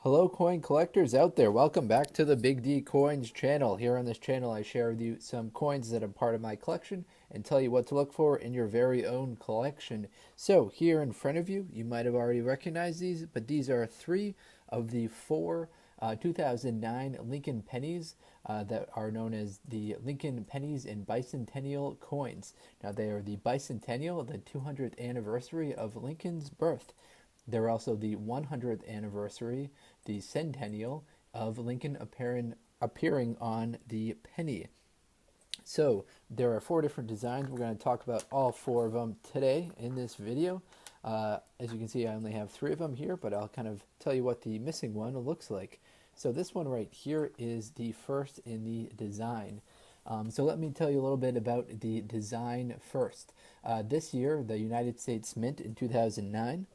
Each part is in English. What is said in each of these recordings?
Hello coin collectors out there, welcome back to the Big D Coins channel. Here on this channel I share with you some coins that are part of my collection and tell you what to look for in your very own collection. So here in front of you, you might have already recognized these, but these are three of the four 2009 Lincoln pennies that are known as the Lincoln Pennies and Bicentennial coins. Now they are the bicentennial, the 200th anniversary of Lincoln's birth. They're also the 100th anniversary, the centennial of Lincoln appearing on the penny. So there are four different designs. We're going to talk about all four of them today in this video. As you can see, I only have three of them here, but I'll kind of tell you what the missing one looks like. So this one right here is the first in the design. So let me tell you a little bit about the design first. This year, the United States Mint in 2009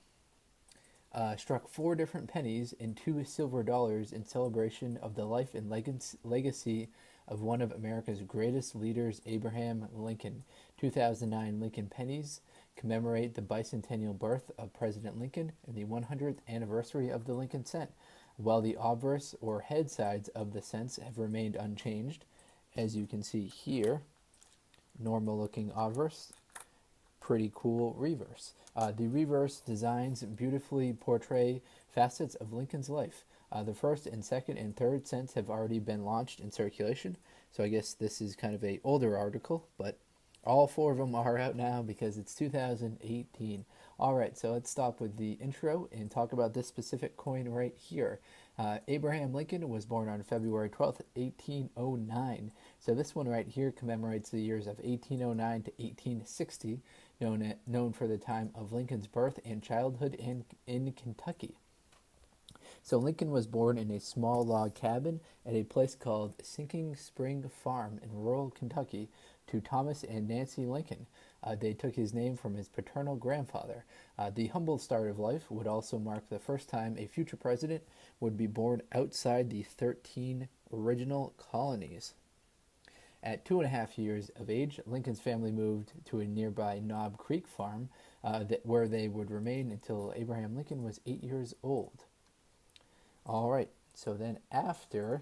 struck four different pennies and two silver dollars in celebration of the life and legacy of one of America's greatest leaders, Abraham Lincoln. 2009 Lincoln pennies commemorate the bicentennial birth of President Lincoln and the 100th anniversary of the Lincoln Cent, while the obverse or head sides of the cents have remained unchanged. As you can see here, normal looking obverse, pretty cool reverse. The reverse designs beautifully portray facets of Lincoln's life. The first and second and third cents have already been launched in circulation, so I guess this is kind of an older article, but all four of them are out now because it's 2018. Alright, so let's stop with the intro and talk about this specific coin right here. Abraham Lincoln was born on February 12th, 1809. So this one right here commemorates the years of 1809 to 1860, known for the time of Lincoln's birth and childhood in Kentucky. So Lincoln was born in a small log cabin at a place called Sinking Spring Farm in rural Kentucky to Thomas and Nancy Lincoln. They took his name from his paternal grandfather. The humble start of life would also mark the first time a future president would be born outside the 13 original colonies. At 2.5 years of age, Lincoln's family moved to a nearby Knob Creek farm where they would remain until Abraham Lincoln was 8 years old. All right, so then after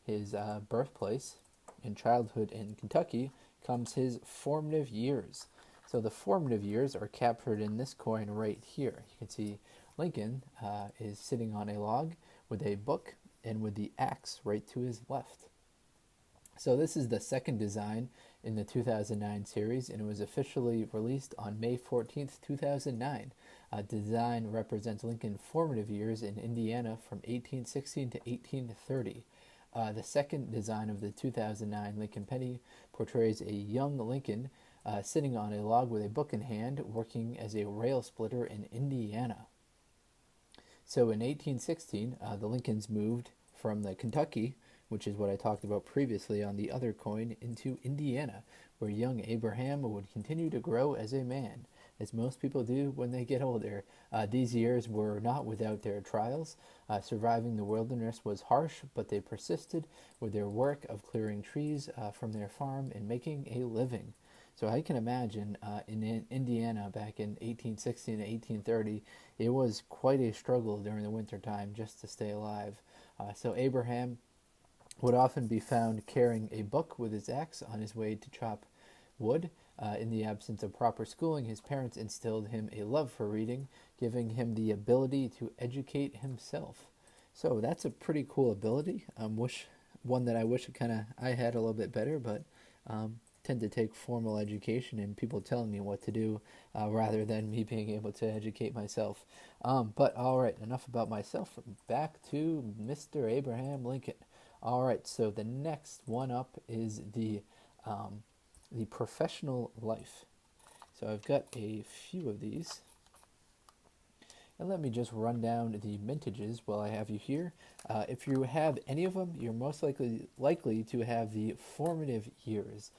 his birthplace and childhood in Kentucky comes his formative years. So the formative years are captured in this coin right here. You can see Lincoln is sitting on a log with a book and with the axe right to his left. So this is the second design in the 2009 series, and it was officially released on May 14th, 2009. Design represents Lincoln's formative years in Indiana from 1816 to 1830. The second design of the 2009 Lincoln penny portrays a young Lincoln sitting on a log with a book in hand, working as a rail splitter in Indiana. So in 1816, the Lincolns moved from the Kentucky, which is what I talked about previously on the other coin, into Indiana, where young Abraham would continue to grow as a man, as most people do when they get older. These years were not without their trials. Surviving the wilderness was harsh, but they persisted with their work of clearing trees from their farm and making a living. So I can imagine in Indiana back in 1816 to 1830, it was quite a struggle during the winter time just to stay alive. So Abraham would often be found carrying a book with his axe on his way to chop wood. In the absence of proper schooling, his parents instilled him a love for reading, giving him the ability to educate himself. So that's a pretty cool ability. One that I wish I had a little bit better, but tend to take formal education and people telling me what to do rather than me being able to educate myself. But all right, enough about myself. Back to Mr. Abraham Lincoln. All right, so the next one up is the professional life. So I've got a few of these. And let me just run down the mintages while I have you here. If you have any of them, you're most likely to have the formative years.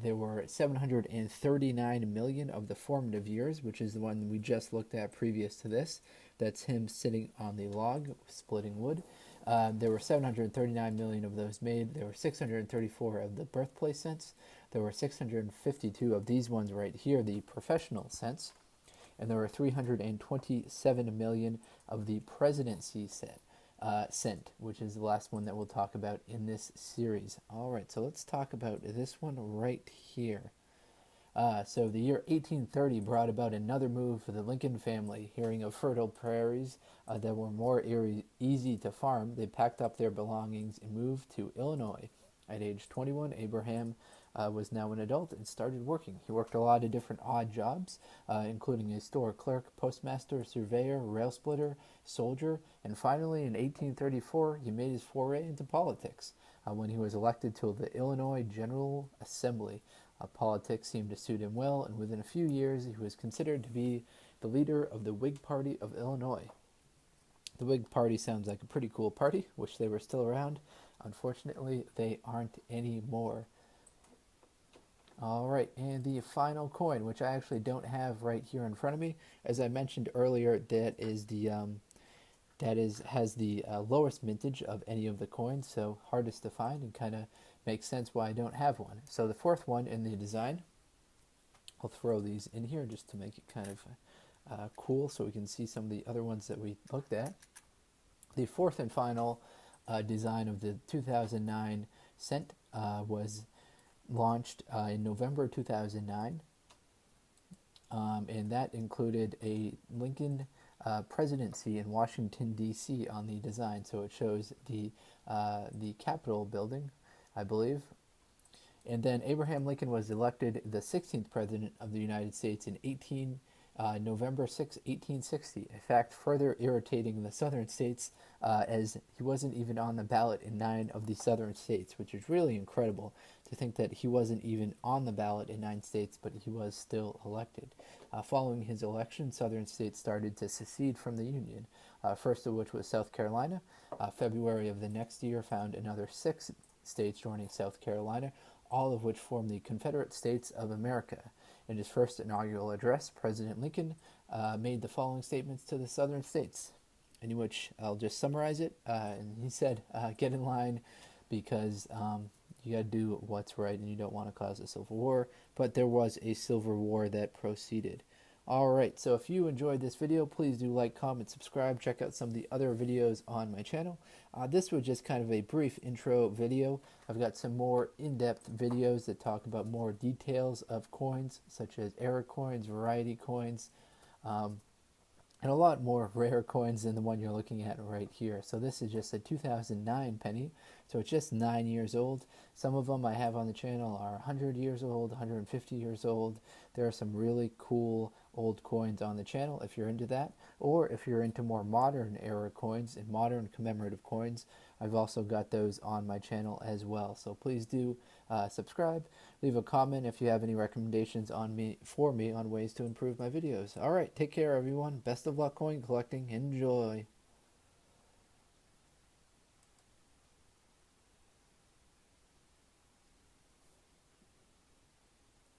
There were 739 million of the formative years, which is the one we just looked at previous to this. That's him sitting on the log, splitting wood. There were 739 million of those made. There were 634 of the birthplace cents. There were 652 of these ones right here, the professional cents. And there were 327 million of the presidency set. cent, which is the last one that we'll talk about in this series. All right, so let's talk about this one right here. So the year 1830 brought about another move for the Lincoln family. Hearing of fertile prairies that were more easy to farm, they packed up their belongings and moved to Illinois. At age 21, Abraham was now an adult and started working. He worked a lot of different odd jobs, including a store clerk, postmaster, surveyor, rail splitter, soldier, and finally in 1834 he made his foray into politics when he was elected to the Illinois General Assembly. Politics seemed to suit him well, and within a few years he was considered to be the leader of the Whig Party of Illinois. The Whig Party sounds like a pretty cool party. Wish they were still around. Unfortunately, they aren't anymore. All right, and the final coin, which I actually don't have right here in front of me, as I mentioned earlier, that is the has the lowest mintage of any of the coins, so hardest to find, and kind of makes sense why I don't have one. So the fourth one in the design, I'll throw these in here just to make it kind of cool, so we can see some of the other ones that we looked at. The fourth and final design of the 2009 cent was launched in November 2009, and that included a Lincoln presidency in Washington, D.C. on the design. So it shows the Capitol building, I believe. And then Abraham Lincoln was elected the 16th president of the United States in November 6, 1860. In fact, further irritating the southern states, as he wasn't even on the ballot in 9 of the southern states, which is really incredible to think that he wasn't even on the ballot in 9 states, but he was still elected. Following his election, southern states started to secede from the Union, first of which was South Carolina. February of the next year found another 6 states joining South Carolina, all of which formed the Confederate States of America. In his first inaugural address, President Lincoln made the following statements to the southern states, in which I'll just summarize it. And he said, get in line because you got to do what's right and you don't want to cause a civil war. But there was a civil war that proceeded. All right, so if you enjoyed this video, please do like, comment, subscribe. Check out some of the other videos on my channel. This was just kind of a brief intro video. I've got some more in-depth videos that talk about more details of coins, such as error coins, variety coins, and a lot more rare coins than the one you're looking at right here. So this is just a 2009 penny, so it's just 9 years old. Some of them I have on the channel are 100 years old, 150 years old. There are some really cool old coins on the channel if you're into that, or if you're into more modern era coins and modern commemorative coins, I've also got those on my channel as well. So please do subscribe, leave a comment if you have any recommendations for me on ways to improve my videos. All right, take care everyone. Best of luck coin collecting. Enjoy.